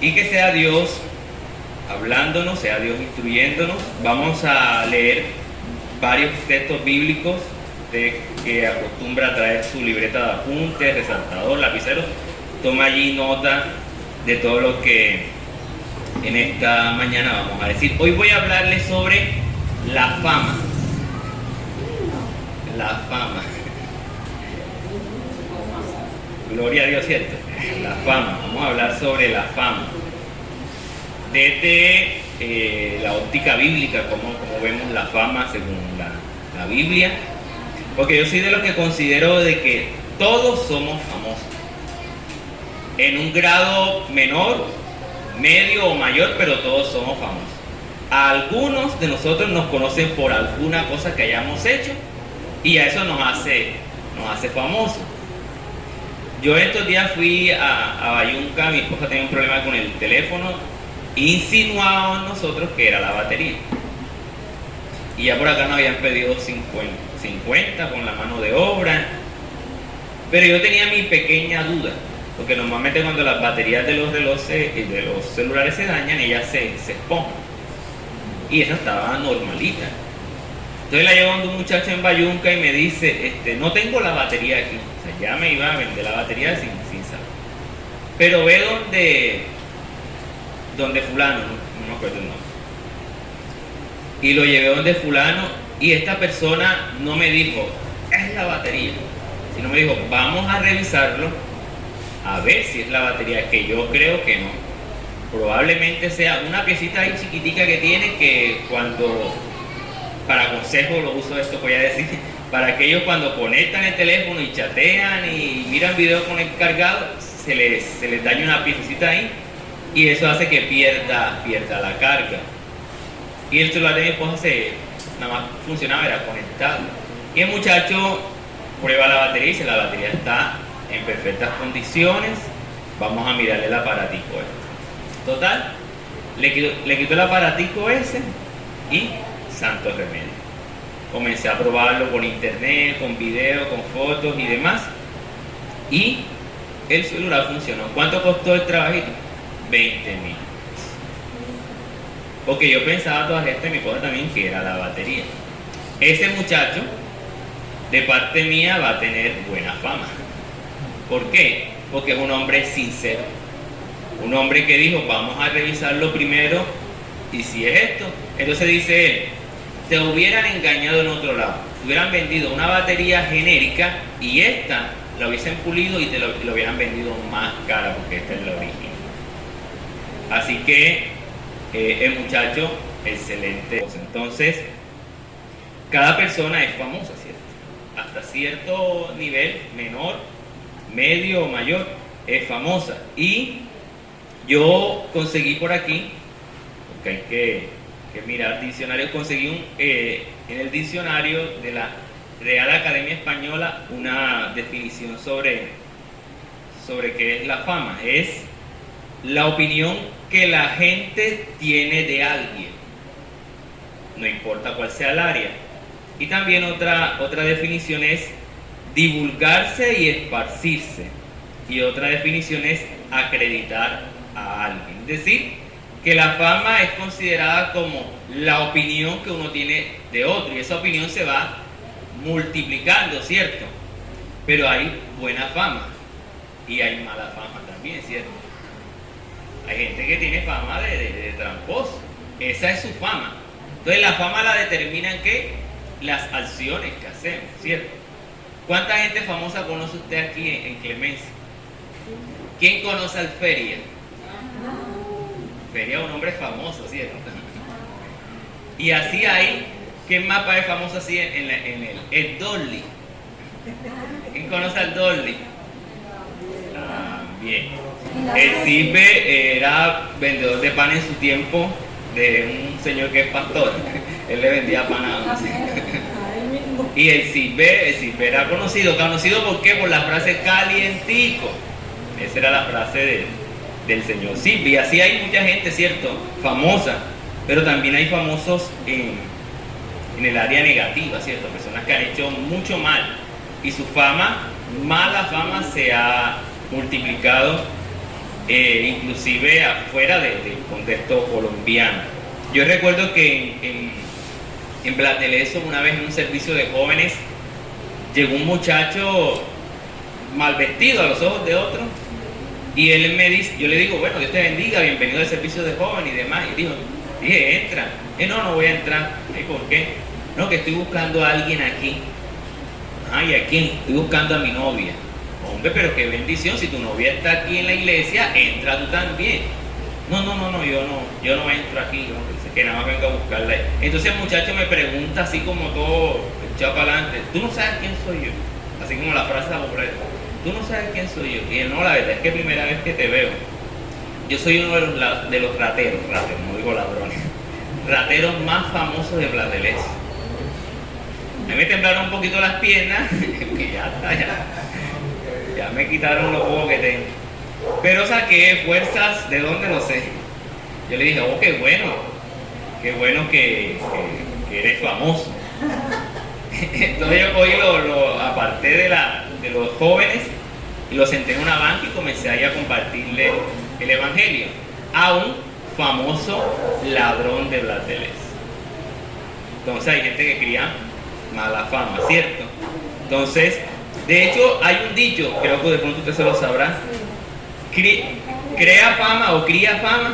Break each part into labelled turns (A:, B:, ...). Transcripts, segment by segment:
A: y que sea Dios hablándonos, sea Dios instruyéndonos. Vamos a leer varios textos bíblicos que acostumbra a traer su libreta de apuntes, resaltador, lapicero. Toma allí nota de todo lo que en esta mañana vamos a decir. Hoy voy a hablarles sobre la fama. La fama. Gloria a Dios, ¿cierto? La fama. Vamos a hablar sobre la fama. Desde la óptica bíblica, como vemos la fama según la Biblia. Porque yo soy de los que considero de que todos somos famosos. En un grado menor, medio o mayor, pero todos somos famosos. A algunos de nosotros nos conocen por alguna cosa que hayamos hecho y a eso nos hace famosos. Yo estos días fui a Bayunca, mi esposa tenía un problema con el teléfono, insinuaban nosotros que era la batería. Y ya por acá nos habían pedido 50 con la mano de obra. Pero yo tenía mi pequeña duda, porque normalmente cuando las baterías de los relojes y de los celulares se dañan, ellas se esponjan. Y esa estaba normalita. Entonces la llevo a un muchacho en Bayunca y me dice, no tengo la batería aquí. O sea, ya me iba a vender la batería sin saber. Pero ve donde fulano, no me acuerdo el nombre. Y lo llevé donde fulano y esta persona no me dijo, es la batería, sino me dijo, vamos a revisarlo a ver si es la batería, que yo creo que no. Probablemente sea una piecita ahí chiquitica que tiene, que para consejo lo uso esto, voy a decir, para aquellos cuando conectan el teléfono y chatean y miran videos con el cargado, se les daña una piecita ahí y eso hace que pierda la carga. Y el celular de mi esposa nada más funcionaba, era conectado. Y el muchacho prueba la batería y dice, la batería está en perfectas condiciones, vamos a mirarle el aparatico este. Total, le quitó el aparatico ese y santo remedio. Comencé a probarlo por internet, con video, con fotos y demás. Y el celular funcionó. ¿Cuánto costó el trabajito? 20,000. Porque yo pensaba toda esta, mi esposa también, que era la batería. Ese muchacho, de parte mía, va a tener buena fama. ¿Por qué? Porque es un hombre sincero. Un hombre que dijo, vamos a revisarlo primero, y si es esto. Entonces dice él, te hubieran engañado en otro lado. Te hubieran vendido una batería genérica y esta la hubiesen pulido y te lo hubieran vendido más cara, porque esta es la original. Así que el muchacho, excelente. Entonces, cada persona es famosa, ¿cierto? Hasta cierto nivel, menor, medio o mayor, es famosa. Y yo conseguí por aquí, porque hay que mirar diccionarios, conseguí en el diccionario de la Real Academia Española una definición sobre qué es la fama. Es la opinión que la gente tiene de alguien, no importa cuál sea el área. Y también otra definición es divulgarse y esparcirse. Y otra definición es acreditar a alguien. Es decir, que la fama es considerada como la opinión que uno tiene de otro. Y esa opinión se va multiplicando, ¿cierto? Pero hay buena fama y hay mala fama también, ¿cierto? Hay gente que tiene fama de tramposo. Esa es su fama. Entonces la fama la determinan ¿qué? Las acciones que hacemos, ¿cierto? ¿Cuánta gente famosa conoce usted aquí en Clemencia? ¿Quién conoce al Feria? Feria es un hombre famoso, ¿cierto? Y así hay, ¿quién más es famoso así en el Dolly? ¿Quién conoce al Dolly? Bien. El Silve era vendedor de pan en su tiempo de un señor que es pastor. Él le vendía pan a uno. Y el Silve era conocido ¿por qué? Por la frase calientico. Esa era la frase del señor Silve. Y así hay mucha gente, ¿cierto? Famosa. Pero también hay famosos en el área negativa, ¿cierto? Personas que han hecho mucho mal. Y su fama, mala fama, se ha multiplicado inclusive afuera del contexto colombiano. Yo recuerdo que en Blas de Lezo, una vez en un servicio de jóvenes, llegó un muchacho mal vestido a los ojos de otro, y él me dice, yo le digo, bueno, Dios te bendiga, bienvenido al servicio de jóvenes y demás, y dije, entra. No voy a entrar. ¿Y por qué? No, que estoy buscando a alguien aquí. ¿Y a quién? Estoy buscando a mi novia. Hombre, pero qué bendición, si tu novia está aquí en la iglesia, entra tú también. No, yo no entro aquí, que nada más vengo a buscarla. Entonces el muchacho me pregunta así como todo echado para adelante, ¿tú no sabes quién soy yo? Así como la frase popular, ¿tú no sabes quién soy yo? Y él, no, la verdad es que es primera vez que te veo. Yo soy uno de los rateros, no digo ladrones, rateros más famosos de Blas de Lezo. A mí me temblaron un poquito las piernas, que ya está, ya me quitaron los juegos que tengo. Pero saqué fuerzas, ¿de dónde? No sé. Yo le dije, oh, qué bueno que eres famoso. Entonces yo cogí lo aparté de los jóvenes y lo senté en una banca y comencé ahí a compartirle el evangelio a un famoso ladrón de Blas de Lezo. Entonces hay gente que cría mala fama, ¿cierto? Entonces, de hecho hay un dicho, creo que de pronto usted se lo sabrá, crea fama o cría fama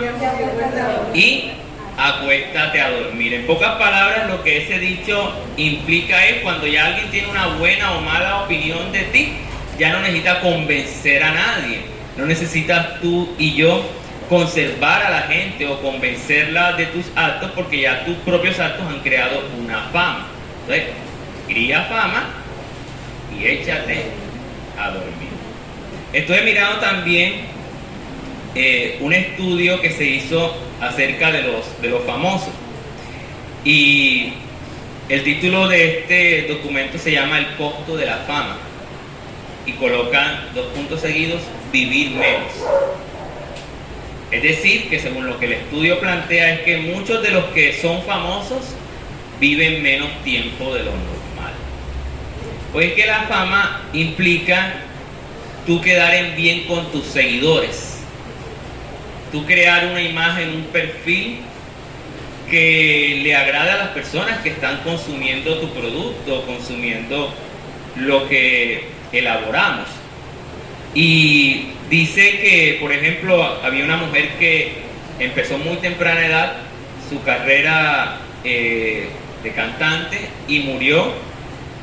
A: y acuéstate a dormir. En pocas palabras, lo que ese dicho implica es cuando ya alguien tiene una buena o mala opinión de ti, ya no necesita convencer a nadie, no necesitas tú y yo conservar a la gente o convencerla de tus actos, porque ya tus propios actos han creado una fama. Entonces, cría fama y échate a dormir. Estoy mirando también un estudio que se hizo acerca de los famosos, y el título de este documento se llama El costo de la fama, y colocan 2 puntos seguidos, vivir menos. Es decir, que según lo que el estudio plantea es que muchos de los que son famosos viven menos tiempo de lo normal. Pues que la fama implica tú quedar en bien con tus seguidores, tú crear una imagen, un perfil que le agrade a las personas que están consumiendo tu producto, consumiendo lo que elaboramos. Y dice que, por ejemplo, había una mujer que empezó muy temprana edad su carrera de cantante y murió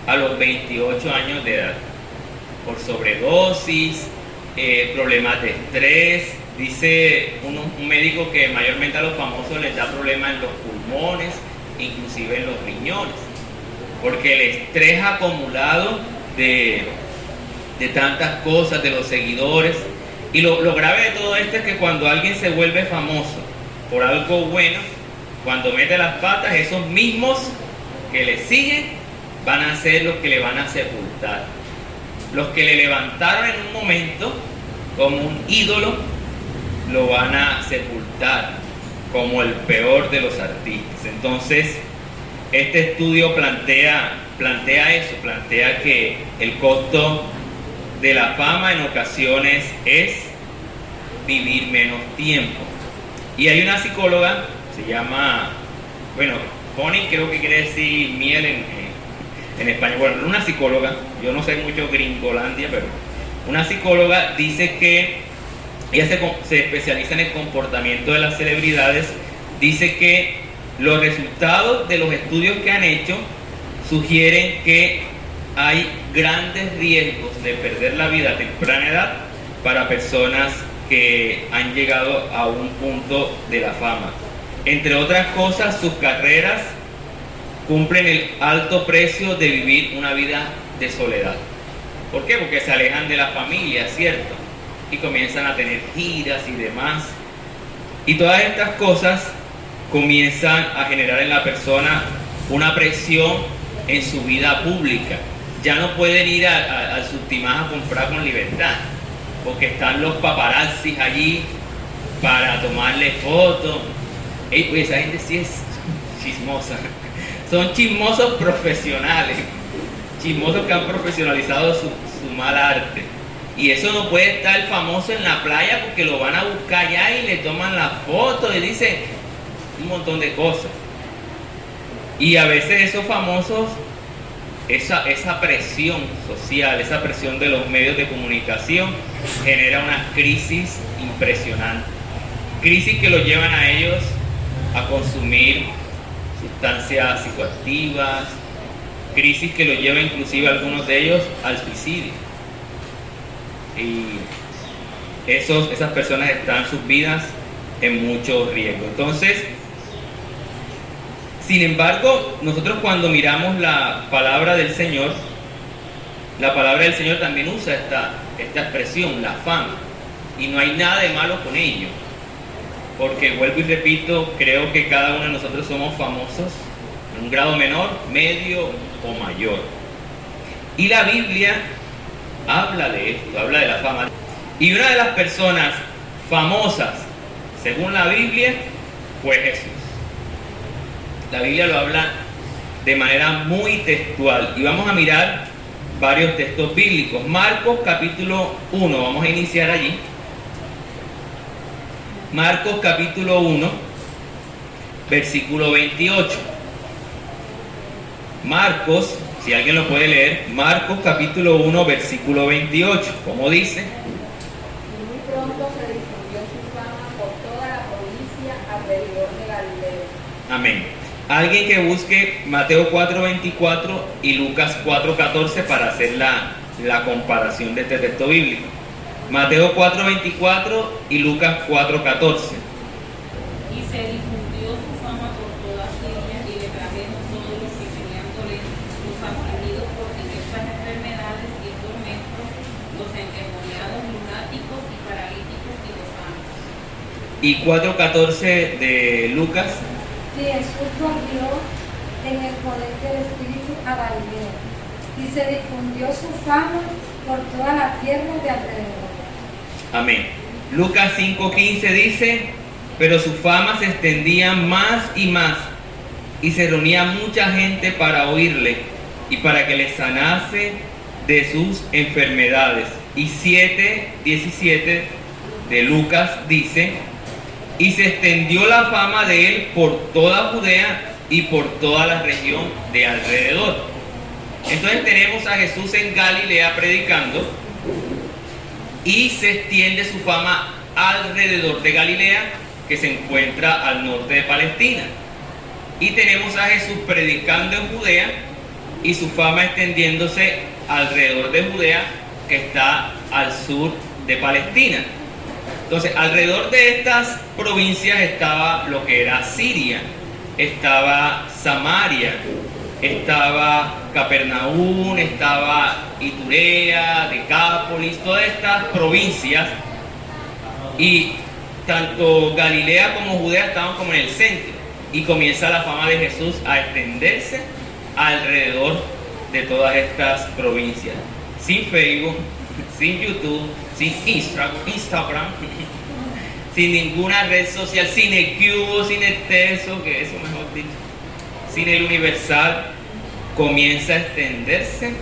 A: a los 28 años de edad por sobredosis, problemas de estrés. Dice un médico que mayormente a los famosos les da problemas en los pulmones, inclusive en los riñones, porque el estrés acumulado de tantas cosas, de los seguidores. Y lo grave de todo esto es que cuando alguien se vuelve famoso por algo bueno, cuando mete las patas, esos mismos que le siguen van a ser los que le van a sepultar. Los que le levantaron en un momento como un ídolo, lo van a sepultar como el peor de los artistas. Entonces, este estudio plantea eso, plantea que el costo de la fama en ocasiones es vivir menos tiempo. Y hay una psicóloga, se llama, honey creo que quiere decir miel en español. Bueno, una psicóloga, yo no sé mucho gringolandia, pero una psicóloga dice que ella se especializa en el comportamiento de las celebridades. Dice que los resultados de los estudios que han hecho sugieren que hay grandes riesgos de perder la vida a temprana edad para personas que han llegado a un punto de la fama. Entre otras cosas, sus carreras cumplen el alto precio de vivir una vida de soledad. ¿Por qué? Porque se alejan de la familia, ¿cierto? Y comienzan a tener giras y demás. Y todas estas cosas comienzan a generar en la persona una presión en su vida pública. Ya no pueden ir al Subtimás a comprar con libertad, porque están los paparazzis allí para tomarle fotos. Pues esa gente sí es chismosa. Son chismosos profesionales, chismosos que han profesionalizado su mal arte. Y eso no puede estar famoso en la playa porque lo van a buscar allá y le toman la foto y dicen un montón de cosas. Y a veces esos famosos, esa presión social, esa presión de los medios de comunicación genera una crisis impresionante. Crisis que los llevan a ellos a consumir sustancias psicoactivas, crisis que los lleva inclusive a algunos de ellos al suicidio. Y esas personas están sus vidas en mucho riesgo. Entonces, sin embargo, nosotros cuando miramos la palabra del Señor, la palabra del Señor también usa esta expresión, la fama, y no hay nada de malo con ello, porque vuelvo y repito, creo que cada uno de nosotros somos famosos en un grado menor, medio o mayor. Y la Biblia habla de esto, habla de la fama. Y una de las personas famosas, según la Biblia, fue Jesús. La Biblia lo habla de manera muy textual. Y vamos a mirar varios textos bíblicos. Marcos capítulo 1, vamos a iniciar allí. Marcos capítulo 1, versículo 28. Marcos, si alguien lo puede leer, Marcos capítulo 1, versículo 28, ¿cómo dice?
B: Y muy pronto se difundió su fama por toda la provincia alrededor de Galilea.
A: Amén. Alguien que busque Mateo 4:24 y Lucas 4:14 para hacer la comparación de este texto bíblico. Mateo 4:24 y Lucas 4:14.
C: Y se difundió su fama por toda Siria y le trajeron todos los que tenían dolencias, los afligidos por diversas enfermedades y tormentos, los endemoniados, lunáticos y paralíticos y los sanos.
A: Y 4:14 de Lucas.
B: Y Jesús volvió en el poder del Espíritu a Galilea, y se difundió su fama por toda la tierra de alrededor.
A: Amén. Lucas 5:15 dice, pero su fama se extendía más y más, y se reunía mucha gente para oírle y para que le sanase de sus enfermedades. Y 7:17 de Lucas dice, y se extendió la fama de él por toda Judea y por toda la región de alrededor. Entonces tenemos a Jesús en Galilea predicando, y se extiende su fama alrededor de Galilea, que se encuentra al norte de Palestina. Y tenemos a Jesús predicando en Judea y su fama extendiéndose alrededor de Judea, que está al sur de Palestina. Entonces, alrededor de estas provincias estaba lo que era Siria, estaba Samaria, estaba Capernaum, estaba Iturea, Decápolis, todas estas provincias, y tanto Galilea como Judea estaban como en el centro, y comienza la fama de Jesús a extenderse alrededor de todas estas provincias, sin Facebook, sin YouTube, sin Instagram, sin ninguna red social, sin el Cubo, sin el Teso, que eso mejor dicho, sin el Universal. Comienza a extenderse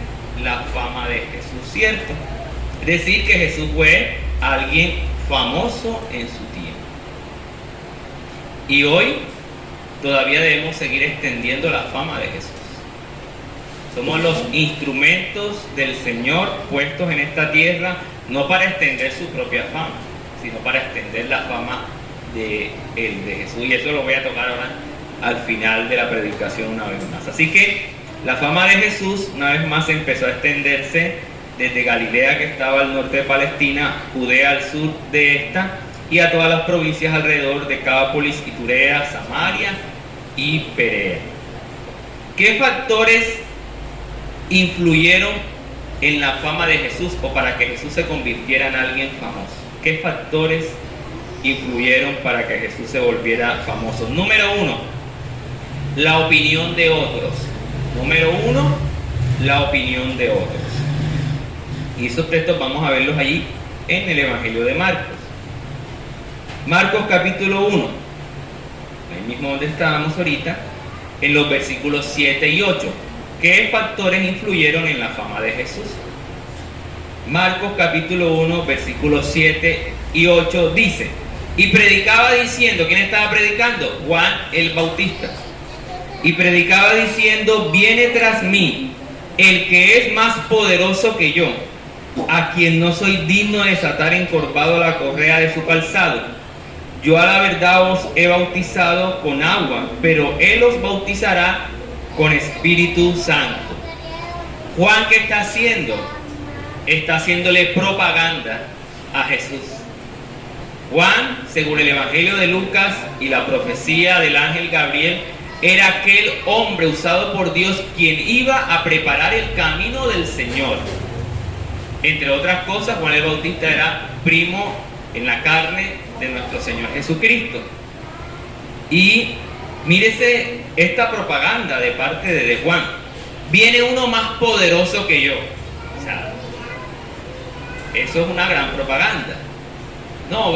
A: la fama de Jesús, ¿cierto? Es decir, que Jesús fue alguien famoso en su tiempo. Y hoy todavía debemos seguir extendiendo la fama de Jesús. Somos los instrumentos del Señor puestos en esta tierra, no para extender su propia fama, sino para extender la fama de Jesús. Y eso lo voy a tocar ahora al final de la predicación una vez más. Así que la fama de Jesús una vez más empezó a extenderse desde Galilea, que estaba al norte de Palestina, Judea al sur de esta, y a todas las provincias alrededor de Decápolis, Iturea, Samaria y Perea. ¿Qué factores influyeron en la fama de Jesús o para que Jesús se convirtiera en alguien famoso? ¿Qué factores influyeron para que Jesús se volviera famoso? Número uno, la opinión de otros. Número uno, la opinión de otros. Y esos textos vamos a verlos allí en el Evangelio de Marcos. Marcos capítulo 1, ahí mismo donde estábamos ahorita, en los versículos 7 y 8. ¿Qué factores influyeron en la fama de Jesús? Marcos capítulo 1, versículos 7 y 8 dice: y predicaba diciendo, ¿quién estaba predicando? Juan el Bautista. Y predicaba diciendo: viene tras mí el que es más poderoso que yo, a quien no soy digno de desatar encorvado la correa de su calzado. Yo a la verdad os he bautizado con agua, pero él os bautizará con Espíritu Santo. Juan, ¿qué está haciendo? Está haciéndole propaganda a Jesús. Juan, según el Evangelio de Lucas y la profecía del ángel Gabriel, era aquel hombre usado por Dios quien iba a preparar el camino del Señor. Entre otras cosas, Juan el Bautista era primo en la carne de nuestro Señor Jesucristo. Y mírese esta propaganda de parte de Juan: viene uno más poderoso que yo. O sea, eso es una gran propaganda. No,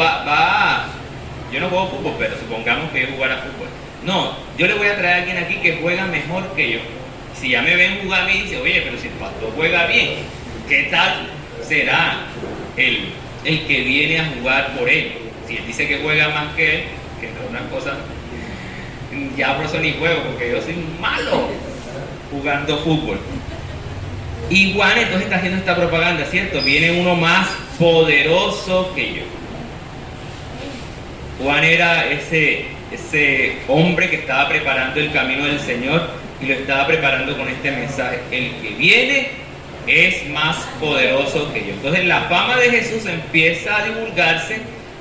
A: yo no juego fútbol, pero supongamos que yo jugara fútbol. No, yo le voy a traer a alguien aquí que juega mejor que yo. Si ya me ven jugar, me dice: oye, pero si el pastor juega bien, ¿qué tal será el que viene a jugar por él? Si él dice que juega más que él, que entre otras cosas, ya por eso ni juego, porque yo soy malo jugando fútbol. Y Juan entonces está haciendo esta propaganda, ¿cierto? Viene uno más poderoso que yo. Juan era ese hombre que estaba preparando el camino del Señor y lo estaba preparando con este mensaje: el que viene es más poderoso que yo. Entonces la fama de Jesús empieza a divulgarse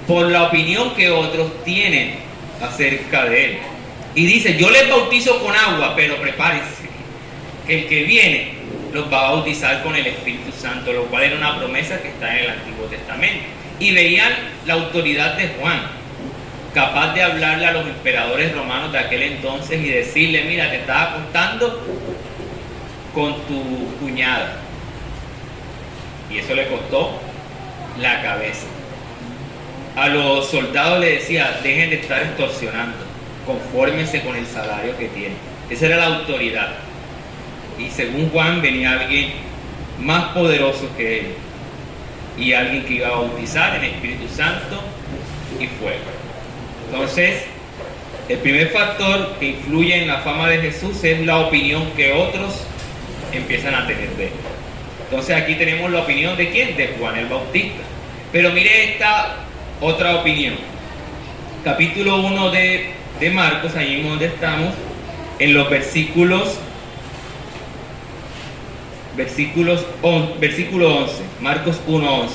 A: por la opinión que otros tienen acerca de él. Y dice: yo les bautizo con agua, pero prepárense, que el que viene los va a bautizar con el Espíritu Santo, lo cual era una promesa que está en el Antiguo Testamento. Y veían la autoridad de Juan, capaz de hablarle a los emperadores romanos de aquel entonces y decirle: mira, te estás acostando con tu cuñada. Y eso le costó la cabeza. A los soldados le decía: dejen de estar extorsionando, confórmense con el salario que tienen. Esa era la autoridad. Y según Juan venía alguien más poderoso que él, y alguien que iba a bautizar en Espíritu Santo y fuego. Entonces, el primer factor que influye en la fama de Jesús es la opinión que otros empiezan a tener de él. Entonces aquí tenemos la opinión de ¿quién? De Juan el Bautista. Pero mire esta otra opinión. Capítulo 1 de Marcos, ahí mismo donde estamos, en los versículo 11, Marcos 1:11.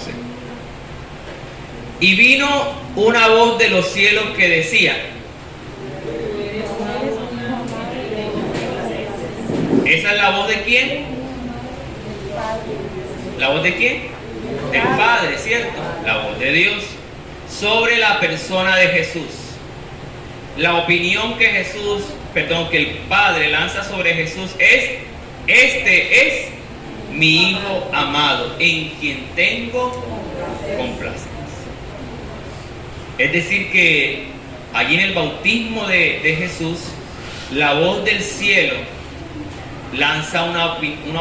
A: Y vino una voz de los cielos que decía: ¿esa es la voz de quién? ¿La voz de quién? Del Padre, ¿cierto? La voz de Dios sobre la persona de Jesús. La opinión que que el Padre lanza sobre Jesús es: este es mi Hijo amado, en quien tengo complacencia. Es decir, que allí en el bautismo de Jesús, la voz del cielo lanza una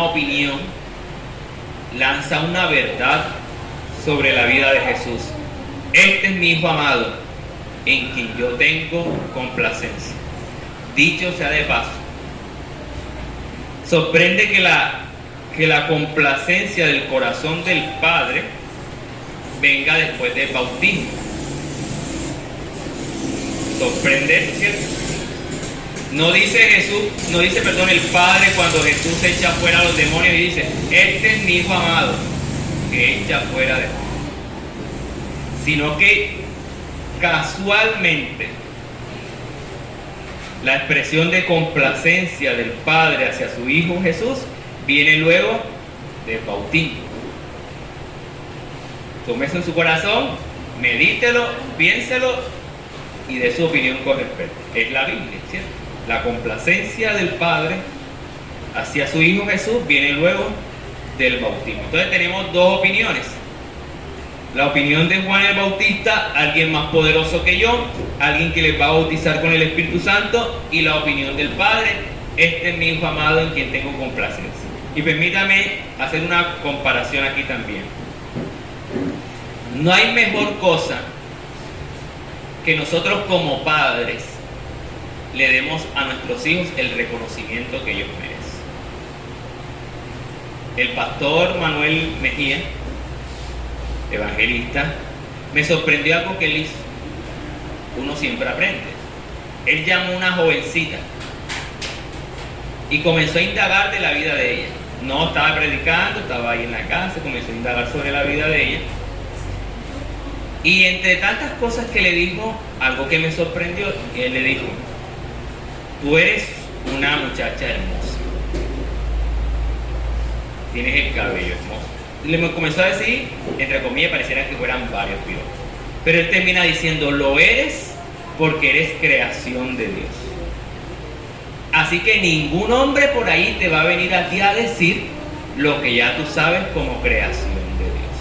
A: opinión, lanza una verdad sobre la vida de Jesús. Este es mi Hijo amado, en quien yo tengo complacencia. Dicho sea de paso, sorprende que la complacencia del corazón del Padre venga después del bautismo. Sorprende, ¿cierto? No dice el Padre cuando Jesús echa fuera a los demonios y dice: este es mi Hijo amado, que echa fuera de mí. Sino que casualmente la expresión de complacencia del Padre hacia su Hijo Jesús viene luego del bautismo. Tómese en su corazón, medítelo, piénselo y dé su opinión con respecto. Es la Biblia, ¿cierto? La complacencia del Padre hacia su Hijo Jesús viene luego del bautismo. Entonces tenemos dos opiniones: la opinión de Juan el Bautista, alguien más poderoso que yo, alguien que les va a bautizar con el Espíritu Santo, y la opinión del Padre: este es mi Hijo amado en quien tengo complacencia. Y permítame hacer una comparación aquí también. No hay mejor cosa que nosotros como padres le demos a nuestros hijos el reconocimiento que ellos merecen. El pastor Manuel Mejía, evangelista, me sorprendió algo que él hizo. Uno siempre aprende. Él llamó a una jovencita y comenzó a indagar de la vida de ella. No estaba predicando, estaba ahí en la casa, comenzó a indagar sobre la vida de ella. Y entre tantas cosas que le dijo, algo que me sorprendió, él le dijo: tú eres una muchacha hermosa, tienes el cabello hermoso. Y le comenzó a decir, entre comillas, pareciera que fueran varios piropos. Pero él termina diciendo: lo eres porque eres creación de Dios. Así que ningún hombre por ahí te va a venir a ti a decir lo que ya tú sabes como creación de Dios.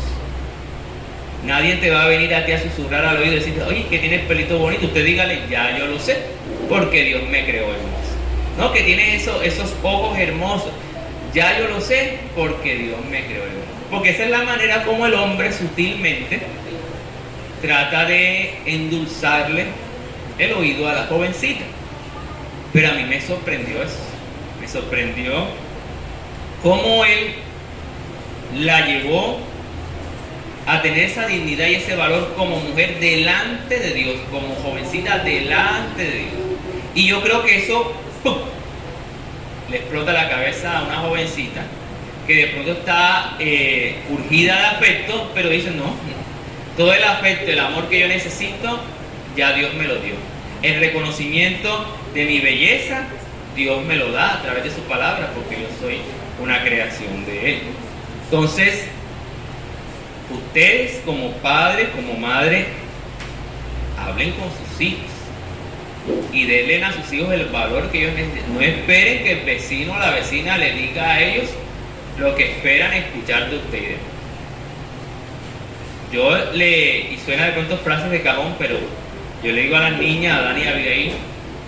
A: Nadie te va a venir a ti a susurrar al oído y decir: oye, que tienes pelito bonito. Usted dígale: ya yo lo sé, porque Dios me creó hermoso. No, que tiene esos ojos hermosos. Ya yo lo sé, porque Dios me creó hermoso. Porque esa es la manera como el hombre sutilmente trata de endulzarle el oído a la jovencita. Pero a mí me sorprendió eso. Me sorprendió cómo él la llevó a tener esa dignidad y ese valor como mujer delante de Dios, como jovencita delante de Dios. Y yo creo que eso ¡pum!, le explota la cabeza a una jovencita que de pronto está urgida de afecto, pero dice: no, todo el afecto, el amor que yo necesito, ya Dios me lo dio. El reconocimiento de mi belleza, Dios me lo da a través de su palabra, porque yo soy una creación de Él. Entonces, ustedes como padre, como madre, hablen con sus hijos y denle a sus hijos el valor que ellos necesitan. No esperen que el vecino o la vecina le diga a ellos lo que esperan escuchar de ustedes. Y suena de pronto frases de cajón, pero yo le digo a las niñas, a Dani y a Abigail: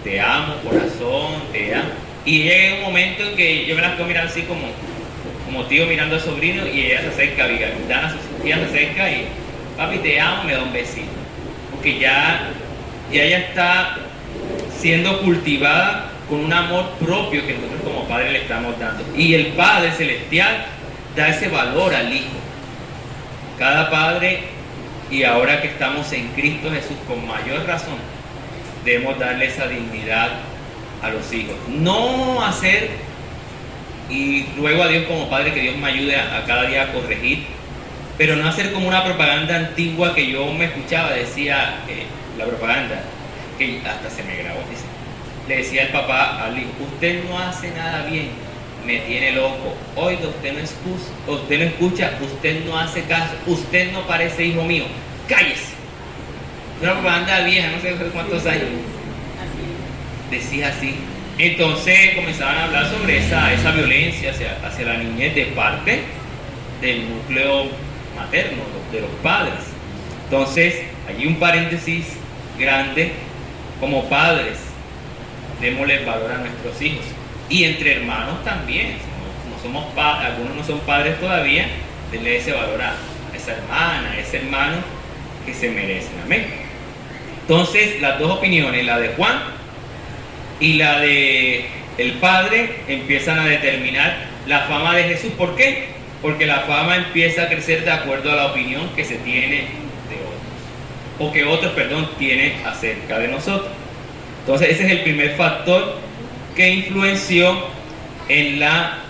A: te amo, corazón, te amo. Y llega un momento en que yo me las puedo mirar así como tío mirando al sobrino, y ella se acerca, Abigail, ella se acerca y: papi, te amo, me da un besito. Porque ya ella está siendo cultivada con un amor propio que nosotros como padres le estamos dando. Y el Padre Celestial da ese valor al Hijo. Cada padre, y ahora que estamos en Cristo Jesús, con mayor razón, debemos darle esa dignidad a los hijos. No hacer, y ruego a Dios como padre que Dios me ayude a cada día a corregir, pero no hacer como una propaganda antigua que yo me escuchaba. Decía la propaganda, que hasta se me grabó, dice, le decía el papá al hijo: usted no hace nada bien, me tiene loco. Oiga, usted no escucha, usted no hace caso, usted no parece hijo mío, cállese. Una propaganda vieja, no sé cuántos años. Decía así. Entonces comenzaban a hablar sobre esa violencia hacia la niñez de parte del núcleo materno, de los padres. Entonces, allí un paréntesis grande: como padres, démosle valor a nuestros hijos. Y entre hermanos también. No somos algunos no son padres todavía, denle ese valor a esa hermana, a ese hermano que se merecen. Amén. Entonces, las dos opiniones, la de Juan y la de el padre, empiezan a determinar la fama de Jesús. ¿Por qué? Porque la fama empieza a crecer de acuerdo a la opinión que se tiene de otros, o que otros, tienen acerca de nosotros. Entonces, ese es el primer factor que influenció en la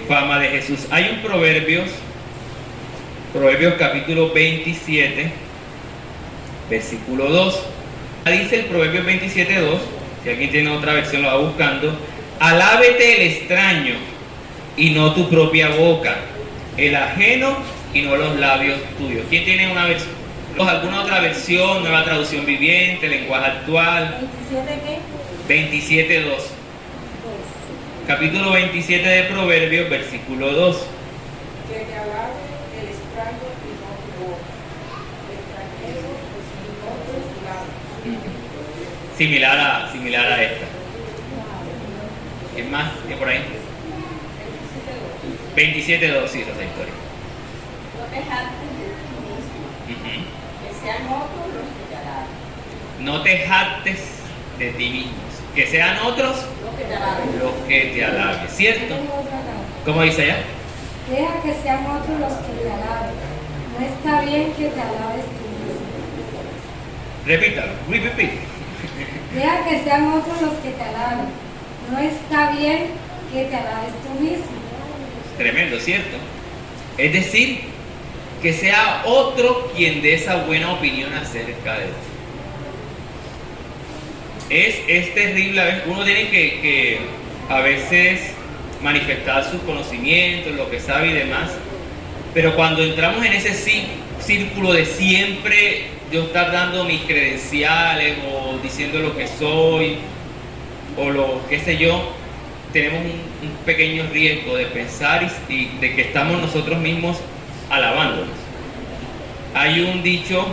A: fama de Jesús. Hay un Proverbios capítulo 27, versículo 2. Dice el Proverbios 27:2, si alguien tiene otra versión lo va buscando: alábete el extraño y no tu propia boca, el ajeno y no los labios tuyos. ¿Quién tiene una versión? ¿Alguna otra versión? Nueva traducción viviente, lenguaje actual.
B: ¿27 qué?
A: 27:2. Capítulo 27 de Proverbios, versículo 2.
D: Que te alabe el extraño y no tu boca, el extranjero y no tus labios.
A: Similar a esta. ¿Qué más? ¿Qué por ahí? 27:2, sí, esa historia.
D: No te jactes de ti mismo, Que sean otros los que te alaben.
A: No te jactes de ti mismos, que sean otros
D: Los que te alaben.
A: los que te alaben, ¿cierto?
B: Tengo otra acá.
A: ¿Cómo dice allá?
B: Deja que sean otros los que te alaben. No está bien que te alabes tú mismo.
A: Repítalo, repeat.
B: Deja que sean otros los que te alaben. No está bien que te alabes tú mismo.
A: Tremendo, ¿cierto? Es decir, que sea otro quien dé esa buena opinión acerca de ti. Es terrible, a veces uno tiene que a veces manifestar sus conocimientos, lo que sabe y demás, pero cuando entramos en ese círculo de siempre yo estar dando mis credenciales o diciendo lo que soy o lo qué sé yo, tenemos un pequeño riesgo de pensar y de que estamos nosotros mismos alabándonos. Hay un dicho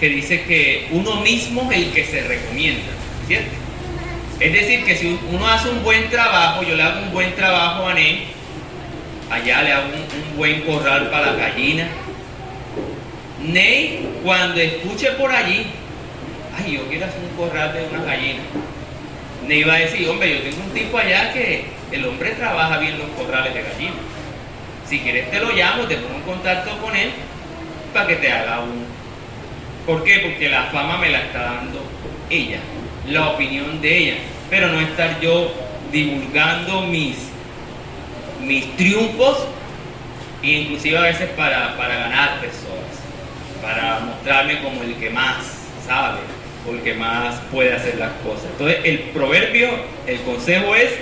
A: que dice que uno mismo es el que se recomienda, ¿cierto? Es decir, que si uno hace un buen trabajo, yo le hago un buen trabajo a Ney, allá le hago un buen corral para la gallina. Ney, cuando escuche por allí, ay, yo quiero hacer un corral de una gallina, Ney va a decir, hombre, yo tengo un tipo allá que el hombre trabaja bien los corrales de gallina. Si quieres te lo llamo, te pongo en contacto con él para que te haga uno. ¿Por qué? Porque la fama me la está dando ella, la opinión de ella, pero no estar yo divulgando mis triunfos, e inclusive a veces para ganar personas, para mostrarme como el que más sabe o el que más puede hacer las cosas. Entonces el proverbio, el consejo es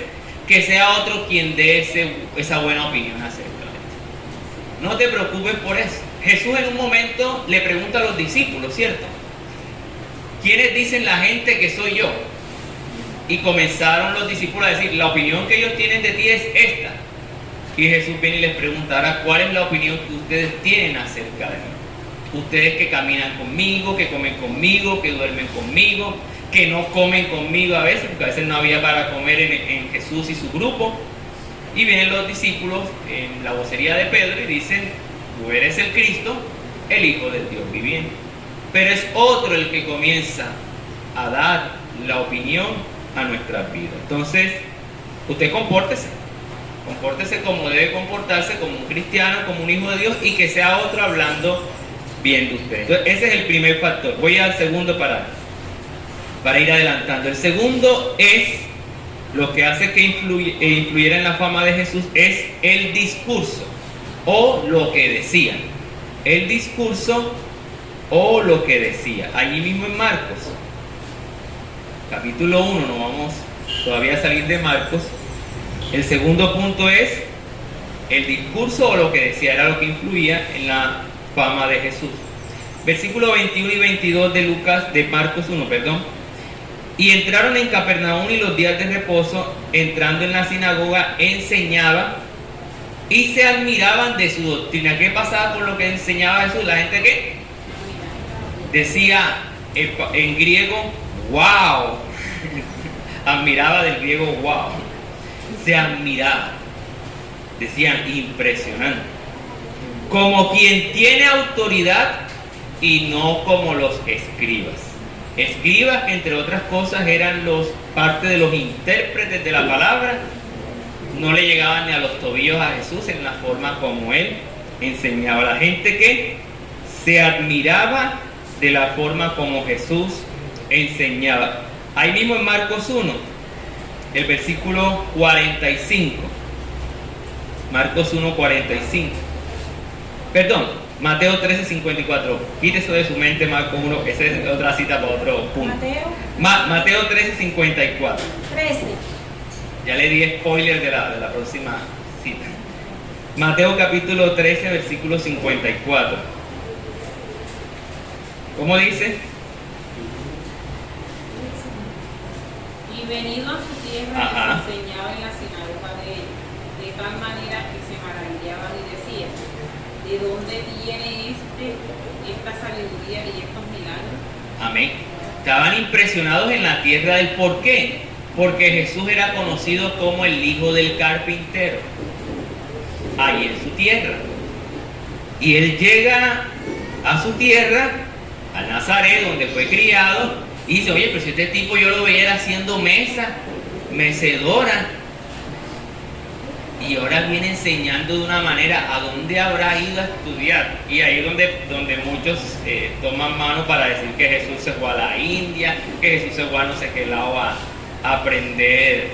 A: que sea otro quien dé esa buena opinión acerca de ti. No te preocupes por eso. Jesús en un momento le pregunta a los discípulos, ¿cierto? ¿Quiénes dicen la gente que soy yo? Y comenzaron los discípulos a decir, la opinión que ellos tienen de ti es esta. Y Jesús viene y les pregunta, ahora, ¿cuál es la opinión que ustedes tienen acerca de mí? Ustedes que caminan conmigo, que comen conmigo, que duermen conmigo, que no comen conmigo a veces, porque a veces no había para comer en Jesús y su grupo. Y vienen los discípulos en la vocería de Pedro y dicen, tú eres el Cristo, el Hijo del Dios viviente. Pero es otro el que comienza a dar la opinión a nuestras vidas. Entonces, usted compórtese como debe comportarse, como un cristiano, como un hijo de Dios, y que sea otro hablando bien de usted. Entonces, ese es el primer factor. Voy al segundo para ir adelantando. El segundo es lo que hace que influyera en la fama de Jesús, es el discurso o lo que decía. El discurso o lo que decía. Allí mismo en Marcos, capítulo 1, no vamos todavía a salir de Marcos. El segundo punto es el discurso o lo que decía, era lo que influía en la fama de Jesús. Versículo 21 y 22 de Marcos 1, perdón. Y entraron en Capernaum y los días de reposo, entrando en la sinagoga, enseñaba y se admiraban de su doctrina. ¿Qué pasaba con lo que enseñaba Jesús? La gente ¿qué? Decía en griego, wow. Admiraba del griego, wow. Se admiraba. Decían, impresionante. Como quien tiene autoridad y no como los escribas. Escribas que entre otras cosas eran parte de los intérpretes de la palabra, no le llegaban ni a los tobillos a Jesús en la forma como él enseñaba. La gente que se admiraba de la forma como Jesús enseñaba. Ahí mismo en Marcos 1, el versículo 45. Marcos 1, 45. Perdón, Mateo 13, 54. Quítese de su mente Marcos 1, esa es otra cita para otro punto. Mateo 13, 54.
B: 13.
A: Ya le di spoiler de la próxima cita. Mateo capítulo 13, versículo 54. ¿Cómo dice?
C: Y venido a su tierra,
A: Ajá.
C: les enseñaba en la sinagoga de ellos, de tal manera que se maravillaban y decían, ¿de dónde viene esta sabiduría y estos milagros?
A: Amén. Estaban impresionados en la tierra del por qué. Porque Jesús era conocido como el hijo del carpintero, ahí en su tierra. Y él llega a su tierra, a Nazaret, donde fue criado, y dice, oye, pero si este tipo yo lo veía haciendo mesa, mecedora, y ahora viene enseñando de una manera, ¿a dónde habrá ido a estudiar? Y ahí es donde muchos toman mano para decir que Jesús se fue a la India, que Jesús se fue a no sé qué lado a aprender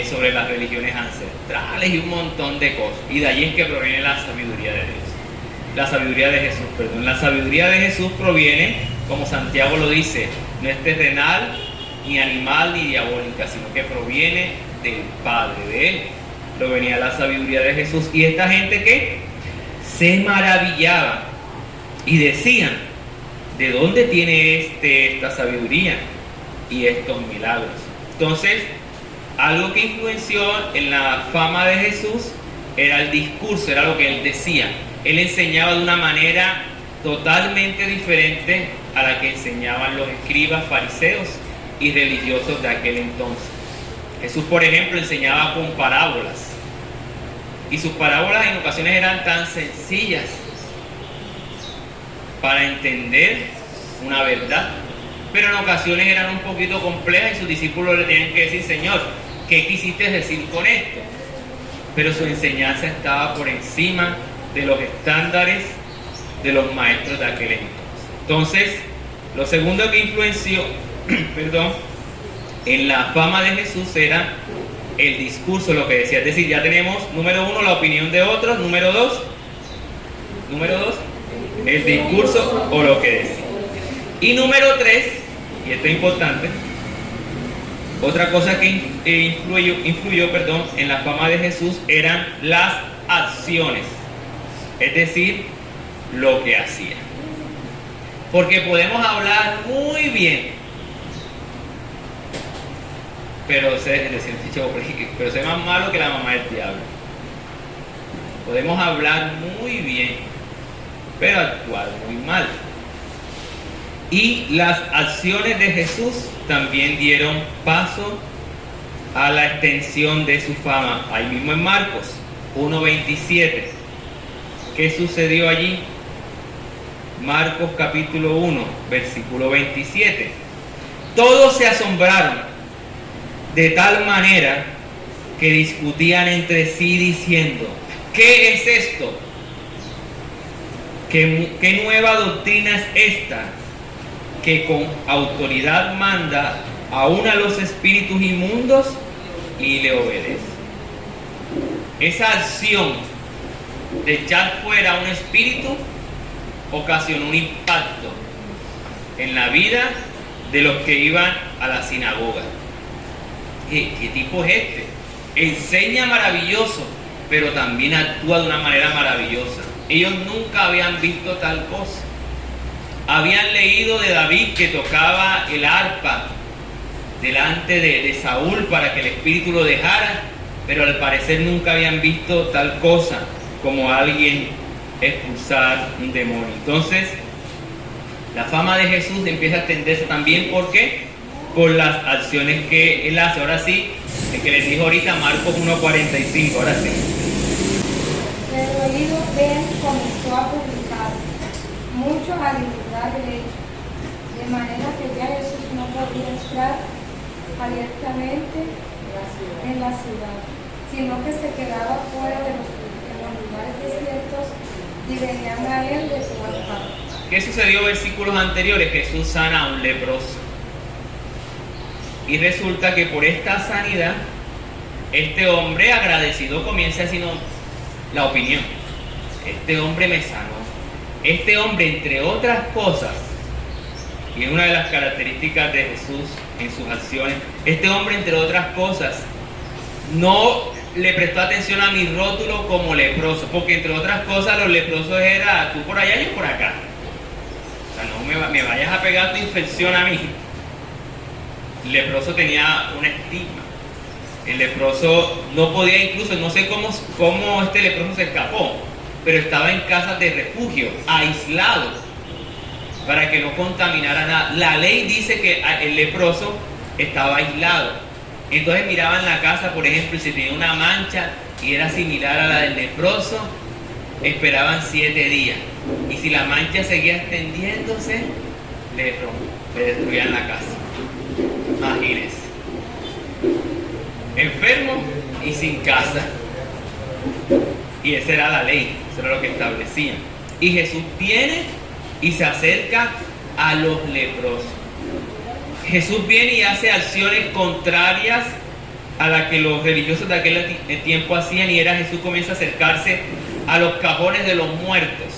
A: sobre las religiones ancestrales y un montón de cosas. Y de allí es que proviene la sabiduría de Dios. La sabiduría de Jesús, perdón. La sabiduría de Jesús proviene, como Santiago lo dice, no es terrenal, ni animal, ni diabólica, sino que proviene del Padre, de Él. Provenía la sabiduría de Jesús. Y esta gente que se maravillaba y decían, ¿de dónde tiene esta sabiduría y estos milagros? Entonces, algo que influenció en la fama de Jesús era el discurso, era lo que él decía. Él enseñaba de una manera totalmente diferente a la que enseñaban los escribas, fariseos y religiosos de aquel entonces. Jesús, por ejemplo, enseñaba con parábolas. Y sus parábolas en ocasiones eran tan sencillas para entender una verdad, pero en ocasiones eran un poquito complejas y sus discípulos le tenían que decir, Señor, ¿qué quisiste decir con esto? Pero su enseñanza estaba por encima de los estándares de los maestros de aquel entonces. Entonces, lo segundo que influenció en la fama de Jesús era el discurso, lo que decía. Es decir, ya tenemos, número 1, la opinión de otros, número 2, el discurso o lo que decía. Y número 3, y esto es importante, otra cosa que influyó en la fama de Jesús eran las acciones, es decir, lo que hacía. Porque podemos hablar muy bien, pero soy más malo que la mamá del diablo. Podemos hablar muy bien, pero actuar muy mal. Y las acciones de Jesús también dieron paso a la extensión de su fama. Ahí mismo en Marcos 1:27. ¿Qué sucedió allí? Marcos capítulo 1, versículo 27. Todos se asombraron de tal manera que discutían entre sí diciendo, ¿qué es esto? ¿Qué nueva doctrina es esta? Que con autoridad manda aún a los espíritus inmundos y le obedece. Esa acción de echar fuera un espíritu ocasionó un impacto en la vida de los que iban a la sinagoga. ¿Qué tipo es este? Enseña maravilloso, pero también actúa de una manera maravillosa. Ellos nunca habían visto tal cosa. Habían leído de David que tocaba el arpa delante de Saúl para que el espíritu lo dejara, pero al parecer nunca habían visto tal cosa como alguien expulsar un demonio. Entonces, la fama de Jesús empieza a extenderse también, ¿por qué? Por las acciones que él hace. Ahora sí, el que les dijo ahorita, Marcos 1:45, ahora sí.
B: Pero oído él comenzó a publicar mucho a divulgar el hecho, de manera que ya Jesús no podía entrar abiertamente en la ciudad, sino que se quedaba fuera de los lugares desiertos y venían a él de todas partes.
A: ¿Qué sucedió en versículos anteriores? Jesús sana a un leproso. Y resulta que por esta sanidad, este hombre agradecido comienza haciendo la opinión. Este hombre me sanó. Este hombre, entre otras cosas, y es una de las características de Jesús en sus acciones, este hombre, entre otras cosas, no le prestó atención a mi rótulo como leproso, porque entre otras cosas los leprosos era tú por allá y yo por acá. O sea, no me vayas a pegar tu infección a mí. El leproso tenía un estigma. El leproso no podía, incluso no sé cómo este leproso se escapó, pero estaba en casas de refugio, aislado, para que no contaminara nada. La ley dice que el leproso estaba aislado. Entonces miraban la casa, por ejemplo, y si tenía una mancha y era similar a la del leproso, esperaban 7 días. Y si la mancha seguía extendiéndose, le destruían la casa. Imagínense. Enfermo y sin casa. Y esa era la ley, eso era lo que establecían. Y Jesús viene y se acerca a los leprosos. Jesús viene y hace acciones contrarias a las que los religiosos de aquel tiempo hacían, y Jesús comienza a acercarse a los cajones de los muertos.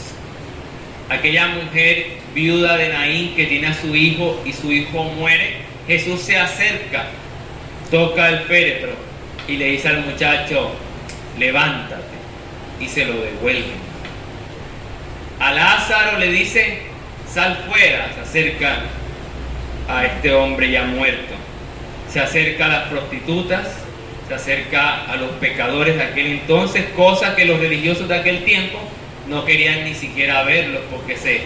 A: Aquella mujer viuda de Naín que tiene a su hijo y su hijo muere, Jesús se acerca, toca el féretro y le dice al muchacho: levántate, y se lo devuelven. A Lázaro le dice: sal fuera. Se acerca a este hombre ya muerto, se acerca a las prostitutas, se acerca a los pecadores de aquel entonces, cosas que los religiosos de aquel tiempo no querían ni siquiera verlos porque se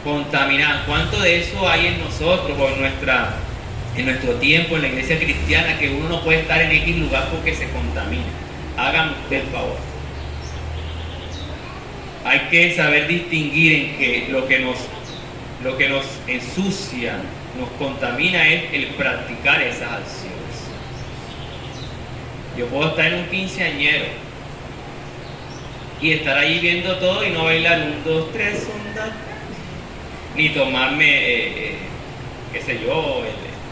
A: contaminaban. ¿Cuánto de eso hay en nosotros o en nuestro tiempo, en la iglesia cristiana, que uno no puede estar en X lugar porque se contamina? Hágame usted el favor. Hay que saber distinguir en que lo que nos ensucia, nos contamina, es el practicar esas acciones. Yo puedo estar en un quinceañero y estar ahí viendo todo y no bailar 1, 2, 3, 1, 2, ni tomarme, qué sé yo,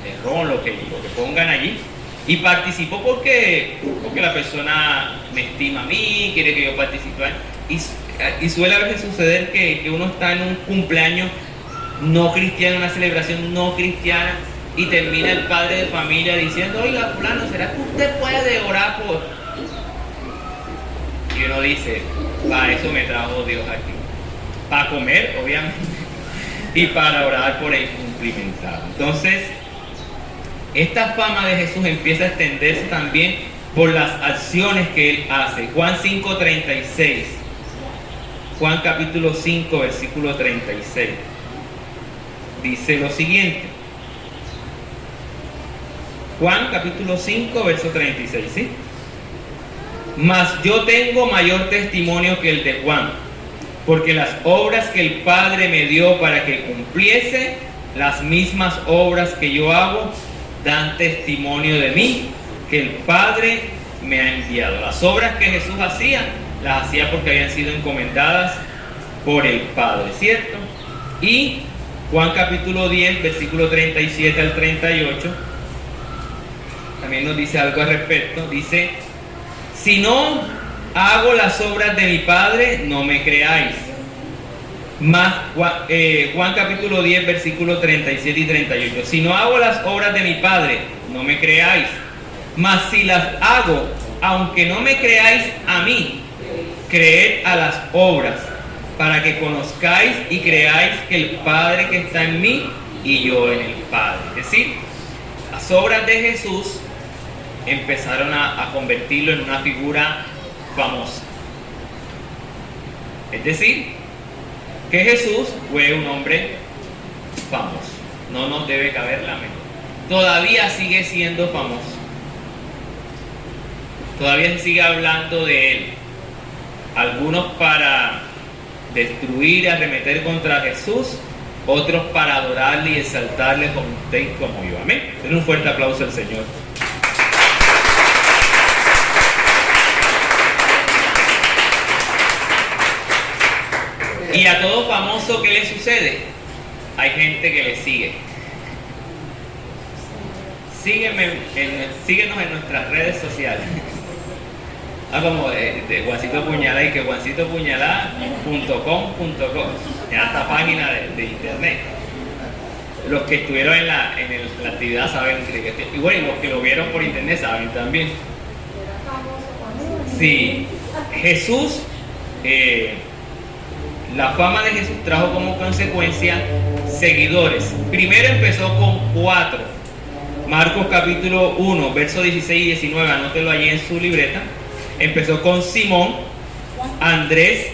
A: el ron, lo que pongan allí. Y participo porque la persona me estima a mí, quiere que yo participe. Y suele a veces suceder que uno está en un cumpleaños no cristiano, una celebración no cristiana, y termina el padre de familia diciendo: oiga, fulano, ¿será que usted puede orar por...? Y uno dice: para eso me trajo Dios aquí, para comer, obviamente, y para orar por el cumplimentado. Entonces, esta fama de Jesús empieza a extenderse también por las acciones que Él hace. Juan 5:36. Juan capítulo 5, versículo 36. Dice lo siguiente. Juan capítulo 5, verso 36, ¿sí? Mas yo tengo mayor testimonio que el de Juan, porque las obras que el Padre me dio para que cumpliese, las mismas obras que yo hago, dan testimonio de mí, que el Padre me ha enviado. Las obras que Jesús hacía, las hacía porque habían sido encomendadas por el Padre, ¿cierto? Y Juan capítulo 10, versículo 37 al 38, también nos dice algo al respecto. Dice: si no hago las obras de mi Padre, no me creáis. Más Juan capítulo 10, versículo 37 y 38. Si no hago las obras de mi Padre, no me creáis. Mas si las hago, aunque no me creáis a mí, creed a las obras, para que conozcáis y creáis que el Padre que está en mí y yo en el Padre. Es decir, las obras de Jesús empezaron a convertirlo en una figura famosa. Es decir, que Jesús fue un hombre famoso. No nos debe caber la mente. Todavía sigue siendo famoso. Todavía se sigue hablando de él. Algunos para destruir y arremeter contra Jesús, otros para adorarle y exaltarle como usted y como yo. Amén. Den un fuerte aplauso al Señor. Y a todo famoso, ¿qué le sucede? Hay gente que le sigue. Síguenos en nuestras redes sociales. Como de Juancito Puñalá, y que juancitopuñalá.com.co, en esta página de internet. Los que estuvieron en la actividad saben que y bueno, los que lo vieron por internet saben también. Sí, Jesús, la fama de Jesús trajo como consecuencia seguidores. Primero empezó con 4. Marcos capítulo 1, versos 16 y 19, anótelo allí en su libreta. Empezó con Simón, Andrés,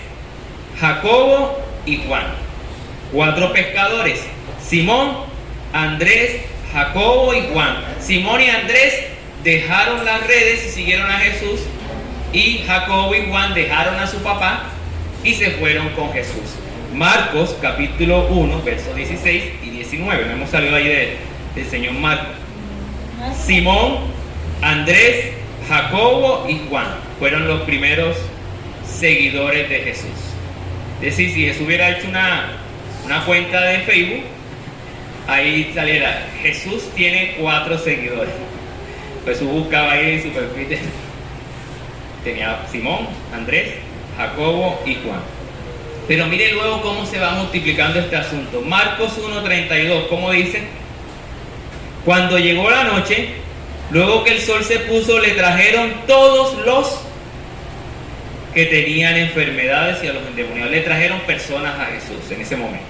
A: Jacobo y Juan. 4 pescadores: Simón, Andrés, Jacobo y Juan. Simón y Andrés dejaron las redes y siguieron a Jesús, y Jacobo y Juan dejaron a su papá y se fueron con Jesús. Marcos capítulo 1, versos 16 y 19. No hemos salido ahí del Señor Marcos. Simón, Andrés, Jacobo y Juan fueron los primeros seguidores de Jesús. Es decir, si Jesús hubiera hecho una cuenta de Facebook, ahí saliera: Jesús tiene 4 seguidores. Jesús buscaba ahí en su perfil. Tenía Simón, Andrés, Jacobo y Juan. Pero mire luego cómo se va multiplicando este asunto. Marcos 1:32, ¿cómo dice? Cuando llegó la noche, luego que el sol se puso, le trajeron todos los que tenían enfermedades y a los endemoniados. Le trajeron personas a Jesús en ese momento.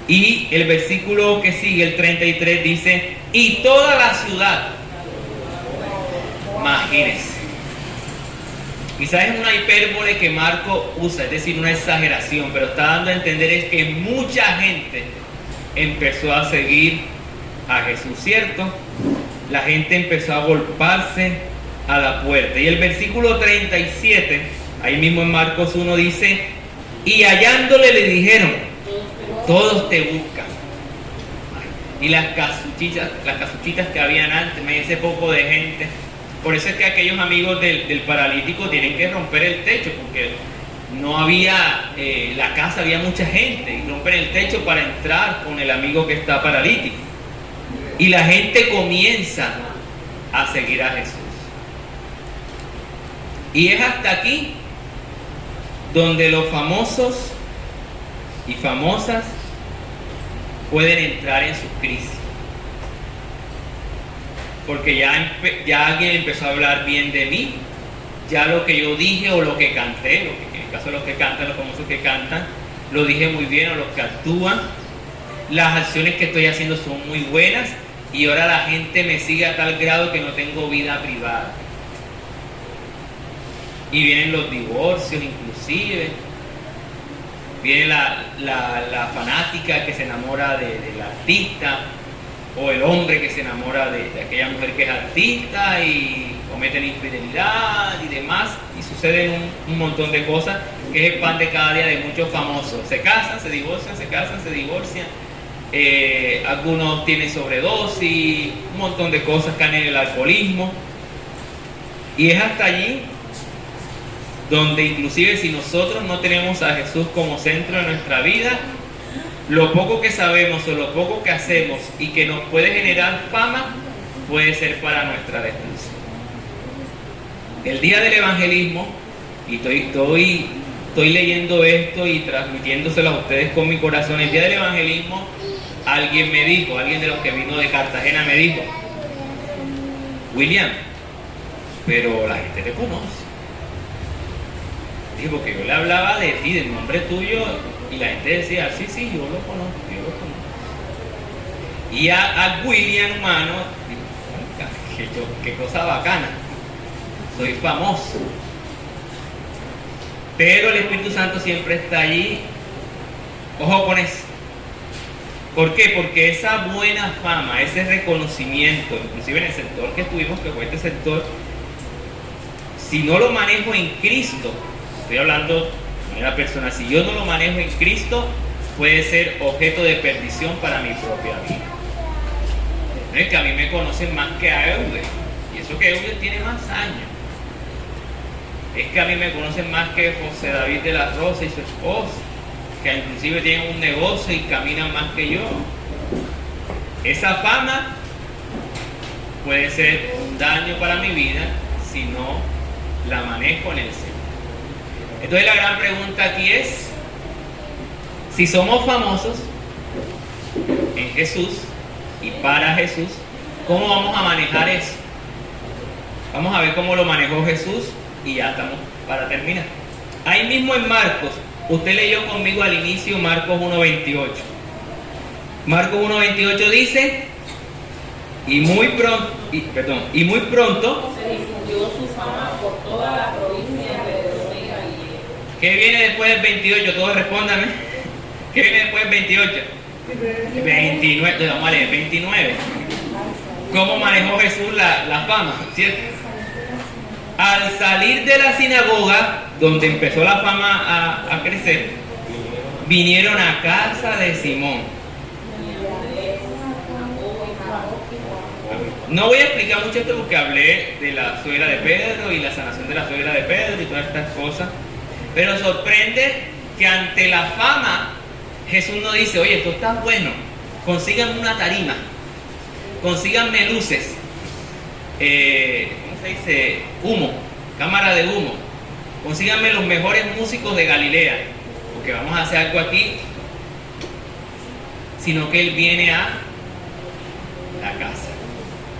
A: Y el versículo que sigue, el 33, dice: y toda la ciudad. Imagínense. Quizás es una hipérbole que Marco usa, es decir, una exageración, pero está dando a entender es que mucha gente empezó a seguir a Jesús, ¿cierto? La gente empezó a agolparse a la puerta. Y el versículo 37, ahí mismo en Marcos 1, dice: y hallándole le dijeron: todos te buscan. Y las casuchitas que habían antes, ese poco de gente. Por eso es que aquellos amigos del paralítico tienen que romper el techo, porque no había, la casa había mucha gente, y rompen el techo para entrar con el amigo que está paralítico. Y la gente comienza a seguir a Jesús. Y es hasta aquí donde los famosos y famosas pueden entrar en su crisis. Porque ya alguien empezó a hablar bien de mí, ya lo que yo dije o lo que canté, en el caso de los que cantan, los famosos que cantan, lo dije muy bien, o los que actúan, las acciones que estoy haciendo son muy buenas y ahora la gente me sigue a tal grado que no tengo vida privada. Y vienen los divorcios inclusive, viene la fanática que se enamora del artista, o el hombre que se enamora de aquella mujer que es artista y cometen infidelidad y demás, y suceden un montón de cosas, que es el pan de cada día de muchos famosos. Se casan, se divorcian, se casan, se divorcian, algunos tienen sobredosis, un montón de cosas, caen en el alcoholismo, y es hasta allí donde inclusive si nosotros no tenemos a Jesús como centro de nuestra vida, lo poco que sabemos o lo poco que hacemos y que nos puede generar fama puede ser para nuestra destrucción. El día del evangelismo, y estoy leyendo esto y transmitiéndoselo a ustedes con mi corazón, el día del evangelismo alguien de los que vino de Cartagena me dijo: William, pero la gente te conoce. Dije, porque yo le hablaba de ti, del nombre tuyo, y la gente decía: sí, yo lo conozco. Y a William, humano, digo: qué cosa bacana, soy famoso. Pero el Espíritu Santo siempre está allí. Ojo con eso. ¿Por qué? Porque esa buena fama, ese reconocimiento, inclusive en el sector que estuvimos, que fue este sector, si no lo manejo en Cristo, estoy hablando de manera personal, si yo no lo manejo en Cristo, puede ser objeto de perdición para mi propia vida. No es que a mí me conocen más que a Eudes, y eso que Eudes tiene más años. Es que a mí me conocen más que José David de la Rosa y su esposa, que inclusive tienen un negocio y caminan más que yo. Esa fama puede ser un daño para mi vida si no la manejo en el Señor. Entonces la gran pregunta aquí es: si somos famosos en Jesús y para Jesús, ¿cómo vamos a manejar eso? Vamos a ver cómo lo manejó Jesús y ya estamos para terminar. Ahí mismo en Marcos, usted leyó conmigo al inicio Marcos 1:28. Marcos 1:28 dice: y muy pronto
C: se difundió su fama por toda la provincia alrededor de Galilea.
A: ¿Qué viene después del 28? Todos respóndanme. ¿Qué viene después del 28? 29. Vamos a leer 29. ¿Cómo manejó Jesús la fama? ¿Cierto? Al salir de la sinagoga, donde empezó la fama a crecer, vinieron a casa de Simón. No voy a explicar mucho esto porque hablé de la suegra de Pedro y la sanación de la suegra de Pedro y todas estas cosas. Pero sorprende que ante la fama, Jesús no dice, oye, esto está bueno, consíganme una tarima, consíganme luces, ¿cómo se dice? Humo, cámara de humo, consíganme los mejores músicos de Galilea, porque vamos a hacer algo aquí, sino que Él viene a la casa.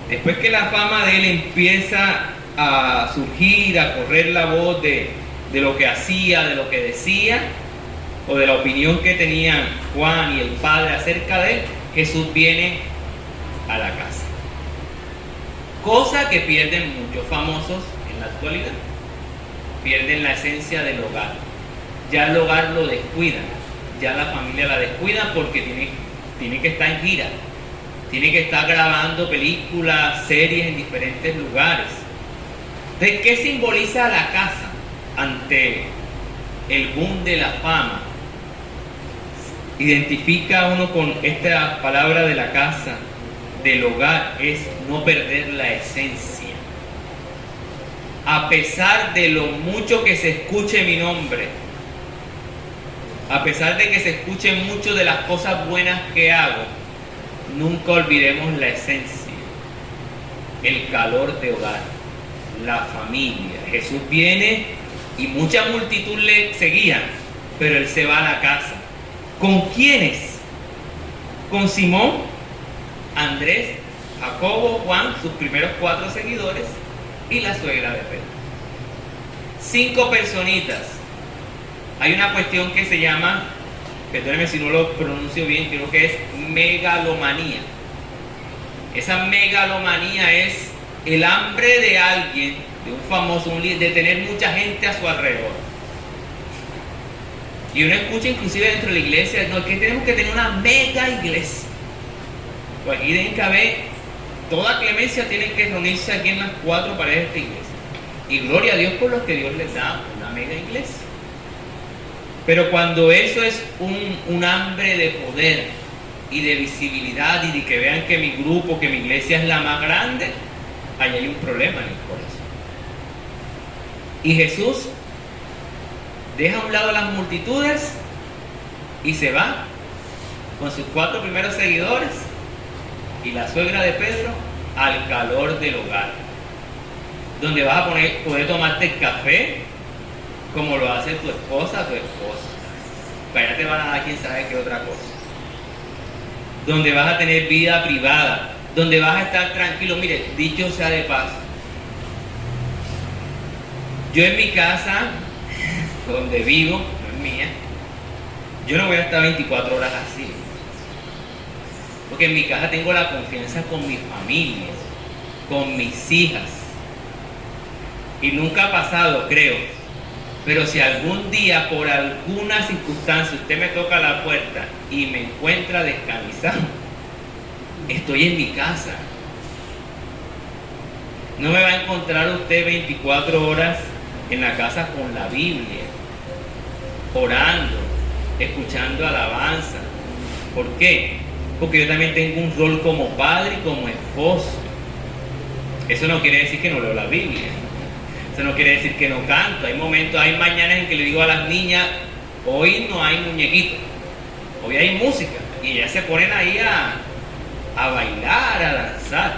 A: Después que la fama de Él empieza a surgir, a correr la voz de lo que hacía, de lo que decía, o de la opinión que tenían Juan y el Padre acerca de Él, Jesús viene a la casa. Cosa que pierden muchos famosos en la actualidad. Pierden la esencia del hogar. Ya el hogar lo descuidan, ya la familia la descuida porque tiene que estar en gira, tiene que estar grabando películas, series en diferentes lugares. ¿De qué simboliza la casa ante el boom de la fama? Identifica uno con esta palabra de la casa, del hogar, es no perder la esencia. A pesar de lo mucho que se escuche mi nombre, a pesar de que se escuche mucho de las cosas buenas que hago, nunca olvidemos la esencia, el calor de hogar, la familia. Jesús viene y mucha multitud le seguían, pero Él se va a la casa. ¿Con quiénes? Con Simón, Andrés, Jacobo, Juan, sus primeros 4 seguidores, y la suegra de Pedro. 5 personitas. Hay una cuestión que se llama, perdónenme si no lo pronuncio bien, creo que es megalomanía. Esa megalomanía es el hambre de alguien, de un famoso, un líder, de tener mucha gente a su alrededor. Y uno escucha inclusive dentro de la iglesia, no, es que tenemos que tener una mega iglesia. Pues aquí tienen que haber, toda Clemencia tiene que reunirse aquí en las 4 paredes de esta iglesia. Y gloria a Dios por lo que Dios les da, una mega iglesia. Pero cuando eso es un hambre de poder y de visibilidad y de que vean que mi grupo, que mi iglesia es la más grande, ahí hay un problema en el corazón. Y Jesús deja a un lado las multitudes y se va con sus 4 primeros seguidores y la suegra de Pedro al calor del hogar, donde vas a poder tomarte el café como lo hace tu esposa, tu esposo. Para allá te van a dar quién sabe qué otra cosa. Donde vas a tener vida privada, donde vas a estar tranquilo. Mire, dicho sea de paso, yo en mi casa, donde vivo, no es mía, yo no voy a estar 24 horas así. Porque en mi casa tengo la confianza con mi familia, con mis hijas. Y nunca ha pasado, creo. Pero si algún día, por alguna circunstancia, usted me toca la puerta y me encuentra descamisado, estoy en mi casa. No me va a encontrar usted 24 horas en la casa con la Biblia, orando, escuchando alabanza. ¿Por qué? Porque yo también tengo un rol como padre y como esposo. Eso no quiere decir que no leo la Biblia. Eso no quiere decir que no canto. Hay momentos, hay mañanas en que le digo a las niñas, hoy no hay muñequitos, hoy hay música. Y ellas se ponen ahí a bailar, a danzar.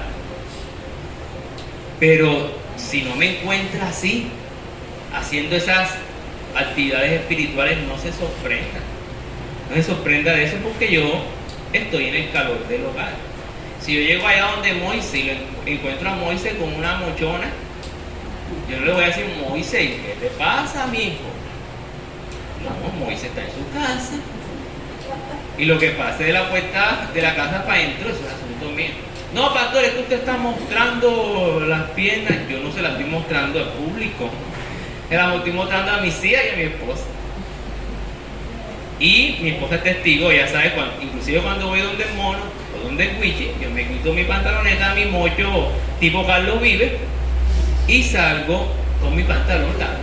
A: Pero si no me encuentra así, haciendo esas actividades espirituales, no se sorprenda. No se sorprenda de eso porque yo estoy en el calor del hogar. Si yo llego allá donde Moisés y encuentro a Moisés con una mochona, yo no le voy a decir, Moisés, ¿qué te pasa, mi hijo? No, Moisés está en su casa. Y lo que pase de la puerta de la casa para adentro, eso es asunto mío. No, pastor, es que usted está mostrando las piernas. Yo no se las estoy mostrando al público. Se las estoy mostrando a mis hijas y a mi esposa. Y mi esposa es testigo, ya sabe, inclusive cuando voy donde el mono o donde el Wichi, yo me quito mi pantaloneta, mi mocho tipo Carlos Vive y salgo con mi pantalón largo.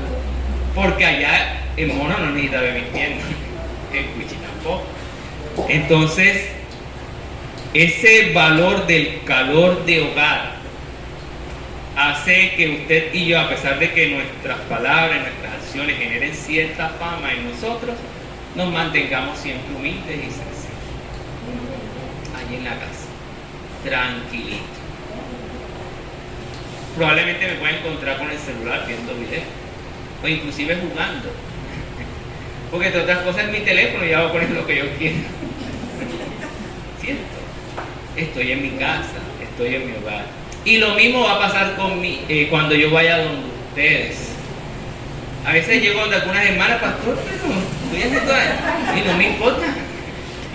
A: Porque allá el mono no necesita ver mis piernas. el cuichi tampoco. Entonces, ese valor del calor de hogar hace que usted y yo, a pesar de que nuestras palabras, nuestras acciones generen cierta fama en nosotros, nos mantengamos siempre humildes y sencillos. Allí en la casa, tranquilito. Probablemente me pueda encontrar con el celular viendo videos, o inclusive jugando. Porque entre otras cosas es mi teléfono y hago con él lo que yo quiero. ¿Cierto? Estoy en mi casa, estoy en mi hogar. Y lo mismo va a pasar cuando yo vaya donde ustedes. A veces llego donde algunas hermanas, pastor, pero estoy haciendo algo. Y no me importa.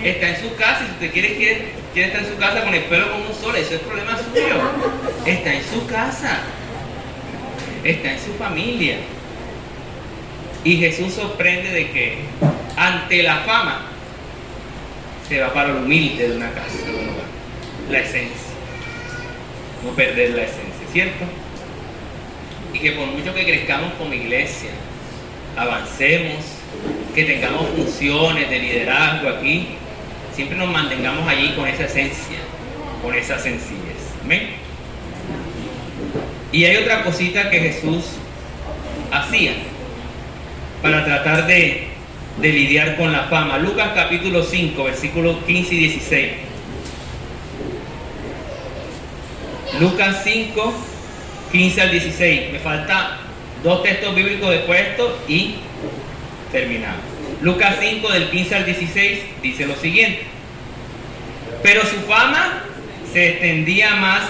A: Está en su casa, si usted quiere estar en su casa con el pelo como un sol, eso es problema suyo. Está en su casa. Está en su familia. Y Jesús sorprende de que ante la fama se va para lo humilde de una casa, de un hogar. La esencia. No perder la esencia, ¿cierto? Y que por mucho que crezcamos como iglesia, avancemos, que tengamos funciones de liderazgo aquí, siempre nos mantengamos allí con esa esencia, con esa sencillez. ¿Amén? Y hay otra cosita que Jesús hacía para tratar de lidiar con la fama. Lucas capítulo 5, versículos 15 y 16. Lucas 5, 15 al 16. Me faltan 2 textos bíblicos después de esto y terminamos. Lucas 5, del 15 al 16, dice lo siguiente. Pero su fama se extendía más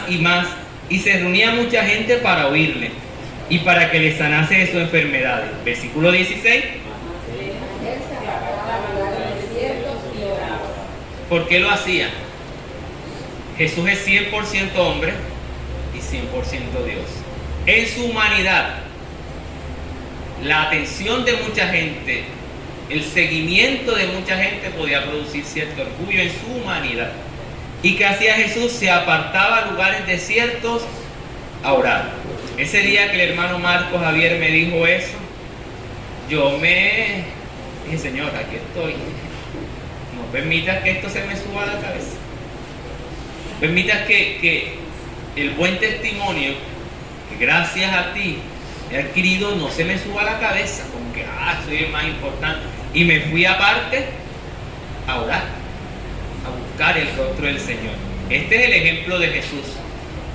A: y se reunía mucha gente para oírle y para que le sanase de sus enfermedades. Versículo 16. ¿Por qué lo hacía? Jesús es 100% hombre y 100% Dios. En su humanidad, la atención de mucha gente, el seguimiento de mucha gente podía producir cierto orgullo en su humanidad. ¿Y qué hacía Jesús? Se apartaba a lugares desiertos a orar. Ese día que el hermano Marcos Javier me dijo eso, yo dije, Señor, aquí estoy. No permitas que esto se me suba a la cabeza. Permitas que el buen testimonio, que gracias a ti he adquirido, no se me suba a la cabeza, como que, soy el más importante. Y me fui aparte a orar, a buscar el rostro del Señor. Este es el ejemplo de Jesús.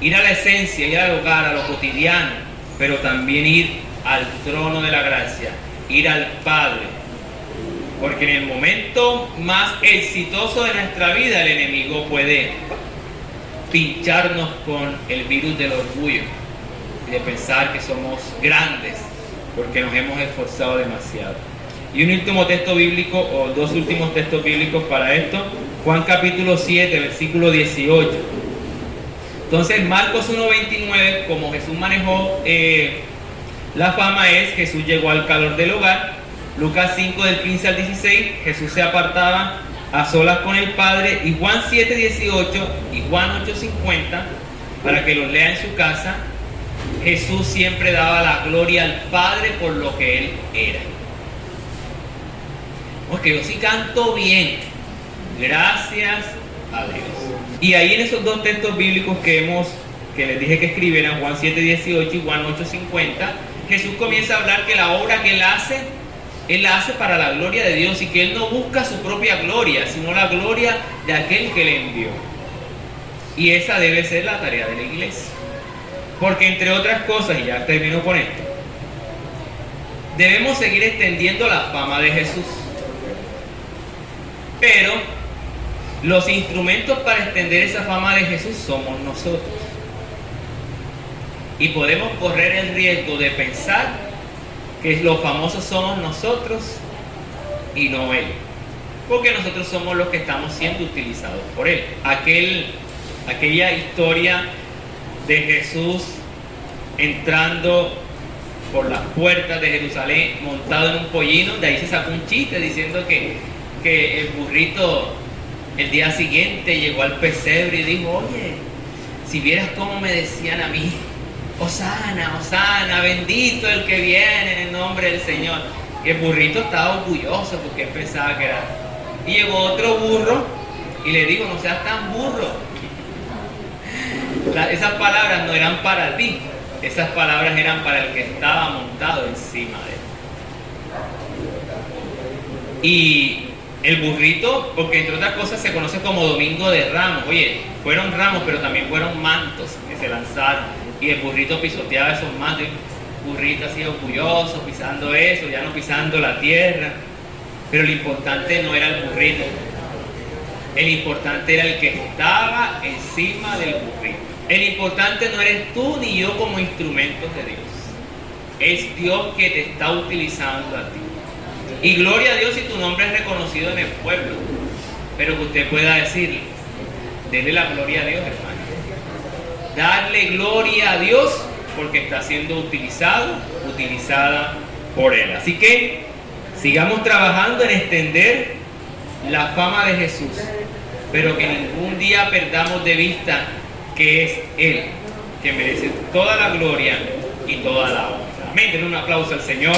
A: Ir a la esencia, ir al hogar, a lo cotidiano, pero también ir al trono de la gracia, ir al Padre. Porque en el momento más exitoso de nuestra vida, el enemigo puede pincharnos con el virus del orgullo y de pensar que somos grandes porque nos hemos esforzado demasiado. Y un último texto bíblico, o 2 últimos textos bíblicos para esto. Juan capítulo 7, versículo 18. Entonces, Marcos 1:29, como Jesús manejó la fama, es Jesús llegó al calor del hogar. Lucas 5, del 15 al 16, Jesús se apartaba a solas con el Padre. Y Juan 7:18 y Juan 8:50, para que los lea en su casa, Jesús siempre daba la gloria al Padre por lo que Él era. Porque yo sí canto bien, gracias a Dios. Y ahí en esos 2 textos bíblicos que les dije que escribieran, Juan 7:18 y Juan 8:50, Jesús comienza a hablar que la obra que Él la hace para la gloria de Dios y que Él no busca su propia gloria, sino la gloria de aquel que le envió. Y esa debe ser la tarea de la iglesia. Porque entre otras cosas, y ya termino con esto, debemos seguir extendiendo la fama de Jesús. Pero los instrumentos para extender esa fama de Jesús somos nosotros. Y podemos correr el riesgo de pensar que los famosos somos nosotros y no Él. Porque nosotros somos los que estamos siendo utilizados por Él. Aquella historia de Jesús entrando por las puertas de Jerusalén montado en un pollino, de ahí se sacó un chiste diciendo que el burrito el día siguiente llegó al pesebre y dijo: oye, si vieras cómo me decían a mí, Hosana, Hosana, bendito el que viene en el nombre del Señor. Y el burrito estaba orgulloso porque él pensaba que era. Y llegó otro burro y le dijo, no seas tan burro. Esas palabras no eran para ti, esas palabras eran para el que estaba montado encima de él. Y el burrito, porque entre otras cosas se conoce como Domingo de Ramos. Oye, fueron ramos, pero también fueron mantos que se lanzaron. Y el burrito pisoteaba esos mantos. Y el burrito así orgulloso, pisando eso, ya no pisando la tierra. Pero lo importante no era el burrito. El importante era el que estaba encima del burrito. El importante no eres tú ni yo como instrumentos de Dios. Es Dios que te está utilizando a ti. Y gloria a Dios si tu nombre es reconocido en el pueblo. Pero que usted pueda decirle, denle la gloria a Dios, hermano. Darle gloria a Dios porque está siendo utilizada por Él. Así que sigamos trabajando en extender la fama de Jesús, pero que ningún día perdamos de vista que es Él, que merece toda la gloria y toda la honra. Amén. Den un aplauso al Señor.